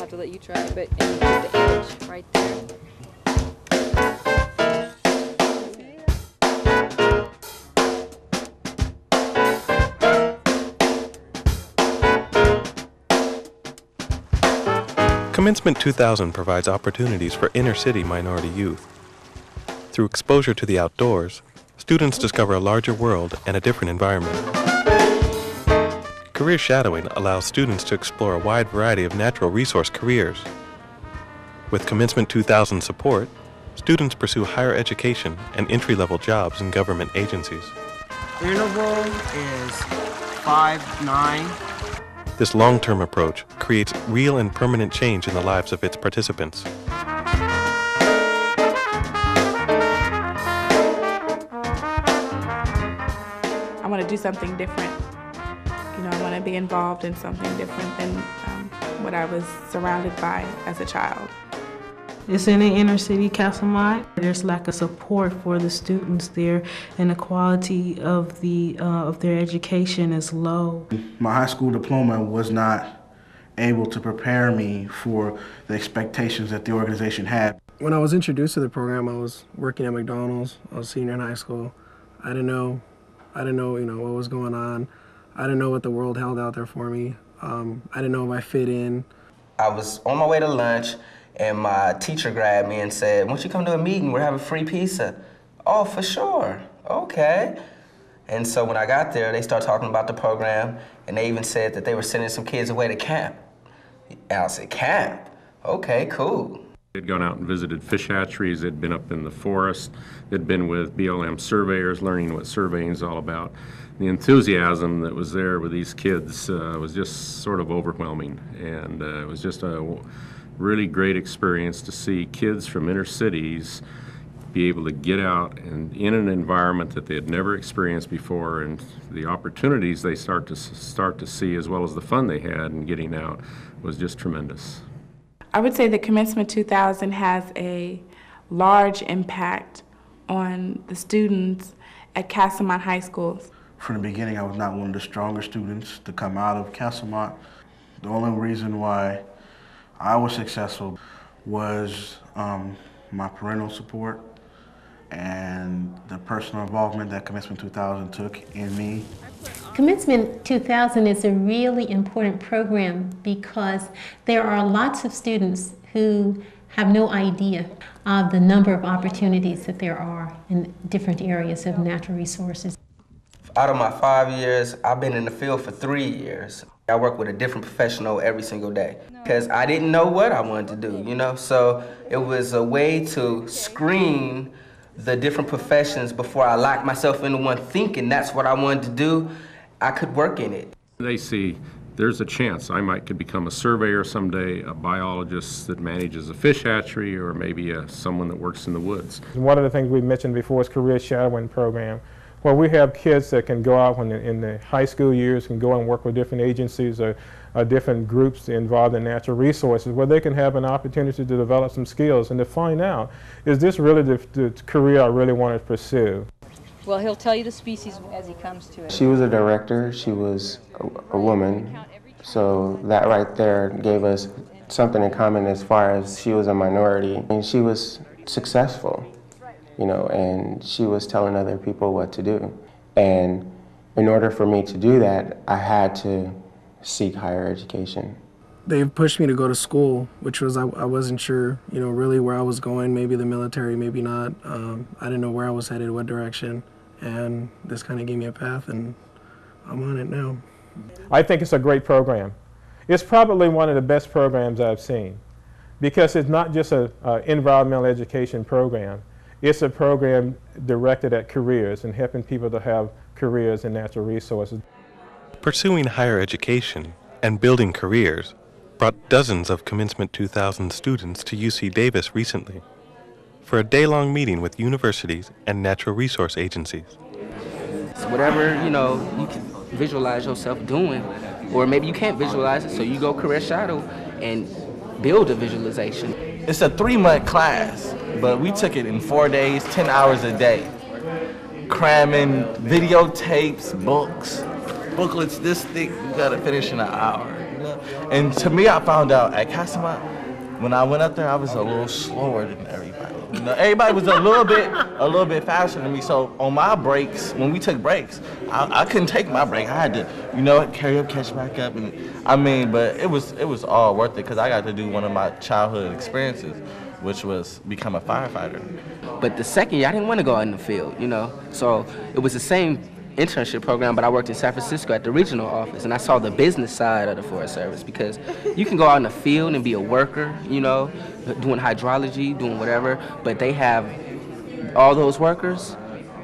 have to let you try, but and you put the edge right there. Commencement 2000 provides opportunities for inner-city minority youth. Through exposure to the outdoors, students discover a larger world and a different environment. Career shadowing allows students to explore a wide variety of natural resource careers. With Commencement 2000 support, students pursue higher education and entry-level jobs in government agencies. The interval is 5-9. This long-term approach creates real and permanent change in the lives of its participants. I want to do something different. You know, I want to be involved in something different than what I was surrounded by as a child. It's in the inner city, Castlemont. There's lack of support for the students there, and the quality of their education is low. My high school diploma was not able to prepare me for the expectations that the organization had. When I was introduced to the program, I was working at McDonald's. I was a senior in high school. I didn't know, what was going on. I didn't know what the world held out there for me. I didn't know if I fit in. I was on my way to lunch, and my teacher grabbed me and said, "Won't you come to a meeting? We're having free pizza." "Oh, for sure. Okay." And so when I got there, they started talking about the program, and they even said that they were sending some kids away to camp. And I said, "Camp? Okay, cool." They'd gone out and visited fish hatcheries. They'd been up in the forest. They'd been with BLM surveyors, learning what surveying is all about. The enthusiasm that was there with these kids was just sort of overwhelming, and it was just a really great experience to see kids from inner cities be able to get out and in an environment that they had never experienced before, and the opportunities they start to see, as well as the fun they had in getting out, was just tremendous. I would say that Commencement 2000 has a large impact on the students at Castlemont High School. From the beginning, I was not one of the stronger students to come out of Castlemont. The only reason why I was successful was my parental support and the personal involvement that Commencement 2000 took in me. Commencement 2000 is a really important program because there are lots of students who have no idea of the number of opportunities that there are in different areas of natural resources. Out of my 5 years, I've been in the field for 3 years. I work with a different professional every single day because I didn't know what I wanted to do, So it was a way to screen the different professions before I locked myself into one thinking that's what I wanted to do. I could work in it. They see there's a chance I could become a surveyor someday, a biologist that manages a fish hatchery, or maybe someone that works in the woods. One of the things we mentioned before is career shadowing program, where we have kids that can go out in the high school years, can go and work with different agencies or different groups involved in natural resources, where they can have an opportunity to develop some skills and to find out, is this really the career I really want to pursue? Well, he'll tell you the species as he comes to it. She was a director, she was a woman, so that right there gave us something in common as far as she was a minority. And she was successful, and she was telling other people what to do. And in order for me to do that, I had to seek higher education. They've pushed me to go to school, which was, I wasn't sure, really where I was going, maybe the military, maybe not. I didn't know where I was headed, what direction. And this kind of gave me a path, and I'm on it now. I think it's a great program. It's probably one of the best programs I've seen because it's not just an environmental education program. It's a program directed at careers and helping people to have careers in natural resources. Pursuing higher education and building careers brought dozens of Commencement 2000 students to UC Davis recently for a day-long meeting with universities and natural resource agencies. So whatever, you can visualize yourself doing, or maybe you can't visualize it, so you go career shadow and build a visualization. It's a 3-month class, but we took it in 4 days, 10 hours a day, cramming videotapes, books, booklets this thick, you gotta finish in an hour. stuff. And to me, I found out at Castlemont, when I went up there, I was a little slower than everybody. You know, everybody was a little bit faster than me. So on my breaks, when we took breaks, I couldn't take my break. I had to, you know, carry up, catch back up, and but it was all worth it because I got to do one of my childhood experiences, which was become a firefighter. But the second year, I didn't want to go out in the field, you know. So it was the same internship program, but I worked in San Francisco at the regional office, and I saw the business side of the Forest Service because you can go out in the field and be a worker, you know, doing hydrology, doing whatever, but they have all those workers,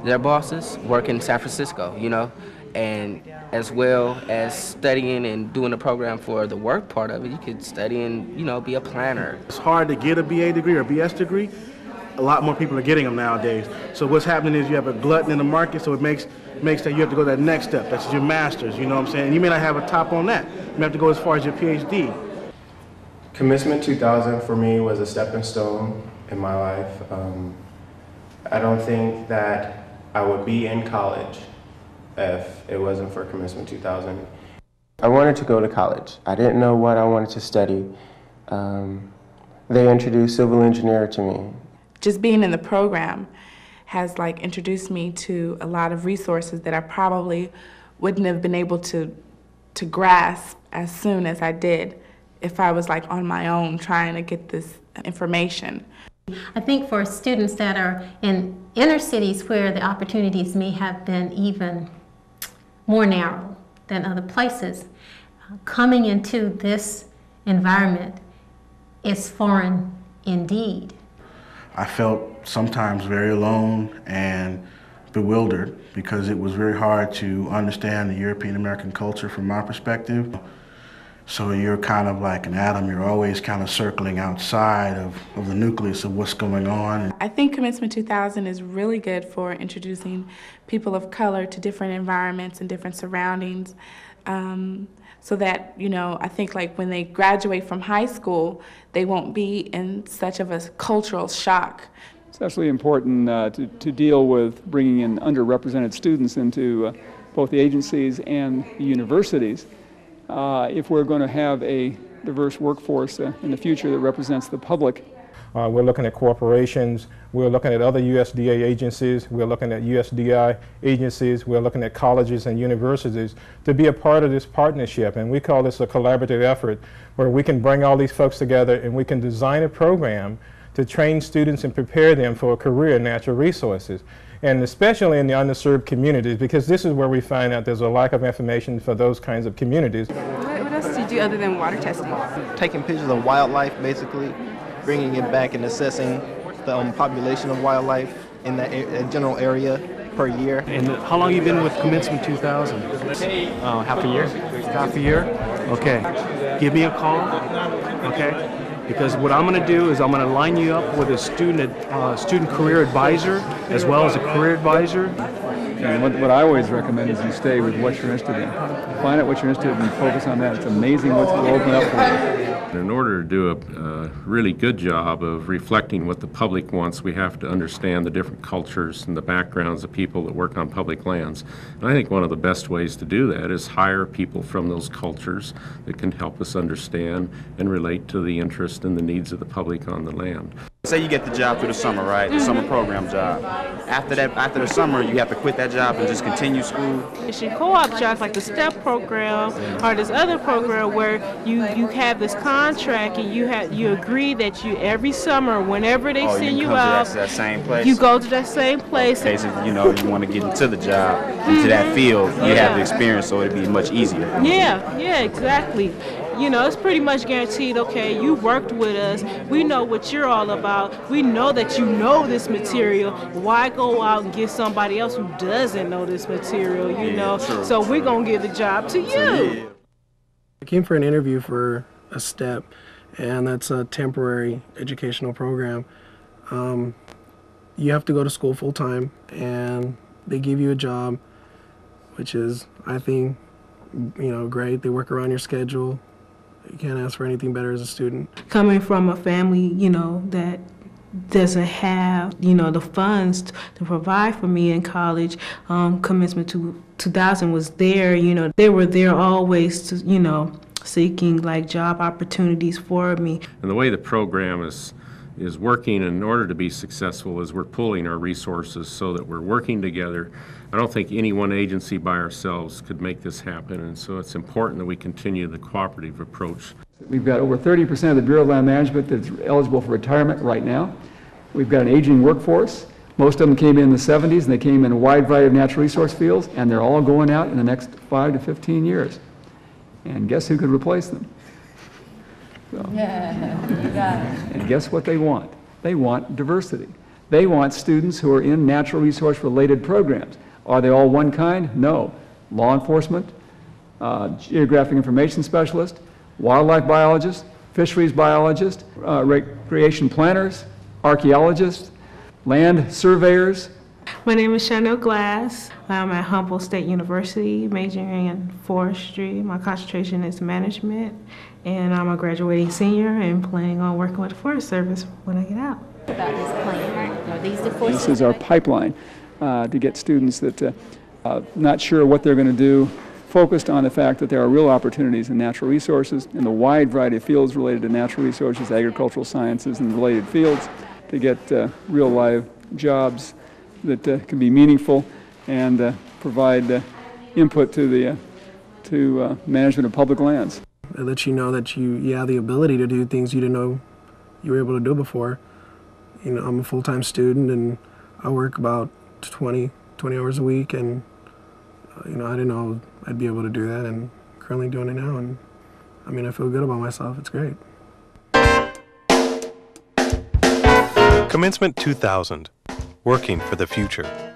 their bosses, work in San Francisco, you know, and as well as studying and doing the program for the work part of it, you could study and, you know, be a planner. It's hard to get a BA degree or BS degree. A lot more people are getting them nowadays. So what's happening is you have a glutton in the market, so it makes that you have to go to that next step. That's your master's, you know what I'm saying? And you may not have a top on that. You have to go as far as your PhD. Commencement 2000 for me was a stepping stone in my life. I don't think that I would be in college if it wasn't for Commencement 2000. I wanted to go to college. I didn't know what I wanted to study. They introduced civil engineer to me. Just being in the program has introduced me to a lot of resources that I probably wouldn't have been able to grasp as soon as I did if I was on my own trying to get this information. I think for students that are in inner cities where the opportunities may have been even more narrow than other places, coming into this environment is foreign indeed. I felt sometimes very alone and bewildered because it was very hard to understand the European American culture from my perspective. So you're kind of like an atom, you're always kind of circling outside of the nucleus of what's going on. I think Commencement 2000 is really good for introducing people of color to different environments and different surroundings. So that, I think when they graduate from high school, they won't be in such of a cultural shock. It's actually important to deal with bringing in underrepresented students into both the agencies and the universities if we're going to have a diverse workforce in the future that represents the public. We're looking at corporations, we're looking at other USDA agencies, we're looking at USDI agencies, we're looking at colleges and universities to be a part of this partnership. And we call this a collaborative effort where we can bring all these folks together and we can design a program to train students and prepare them for a career in natural resources. And especially in the underserved communities, because this is where we find out there's a lack of information for those kinds of communities. What else do you do other than water testing? Taking pictures of wildlife, basically, bringing it back and assessing the population of wildlife in that general area per year. And how long have you been with Commencement 2000? Half a year. Half a year? Okay. Give me a call, okay? Because what I'm going to do is I'm going to line you up with a student career advisor as well as a career advisor. And what I always recommend is you stay with what you're interested in. Find out what you're interested in and focus on that. It's amazing what's going to open up for you. In order to do a really good job of reflecting what the public wants, we have to understand the different cultures and the backgrounds of people that work on public lands. And I think one of the best ways to do that is hire people from those cultures that can help us understand and relate to the interest and the needs of the public on the land. Say you get the job through the summer, right? The summer program job. After the summer, you have to quit that job and just continue school. It's your co-op jobs like the STEP program or this other program where you have this contract and you agree that you every summer whenever they send you out, that same place. You go to that same place. Okay, so you want to get into the job, into that field, you have the experience, so it'd be much easier. Yeah, exactly. It's pretty much guaranteed, okay, you worked with us, we know what you're all about, we know that you know this material, why go out and get somebody else who doesn't know this material, True, so we're going to give the job to you. I came for an interview for a STEP, and that's a temporary educational program. You have to go to school full-time, and they give you a job, which is, I think, great. They work around your schedule. You can't ask for anything better as a student. Coming from a family, that doesn't have, the funds to provide for me in college, Commencement 2000 was there, they were there always to, seeking like job opportunities for me. And the way the program is working in order to be successful is we're pooling our resources so that we're working together. I don't think any one agency by ourselves could make this happen, and so it's important that we continue the cooperative approach. We've got over 30% of the Bureau of Land Management that's eligible for retirement right now. We've got an aging workforce. Most of them came in the 70s, and they came in a wide variety of natural resource fields, and they're all going out in the next 5 to 15 years. And guess who could replace them? So. Yeah, you got it. And guess what they want? They want diversity. They want students who are in natural resource related programs. Are they all one kind? No. Law enforcement, geographic information specialist, wildlife biologist, fisheries biologist, recreation planners, archaeologists, land surveyors. My name is Chanel Glass. I'm at Humboldt State University, majoring in forestry. My concentration is management, and I'm a graduating senior and planning on working with the Forest Service when I get out. About this plan, are these the courses? This is our pipeline to get students that not sure what they're going to do, focused on the fact that there are real opportunities in natural resources in the wide variety of fields related to natural resources, agricultural sciences, and related fields, to get real live jobs that can be meaningful and provide input to the management of public lands. It lets you know that you have the ability to do things you didn't know you were able to do before. You know, I'm a full-time student and I work about 20 hours a week, and you know, I didn't know I'd be able to do that, and currently doing it now, and I mean, I feel good about myself. It's great. Commencement 2000, working for the future.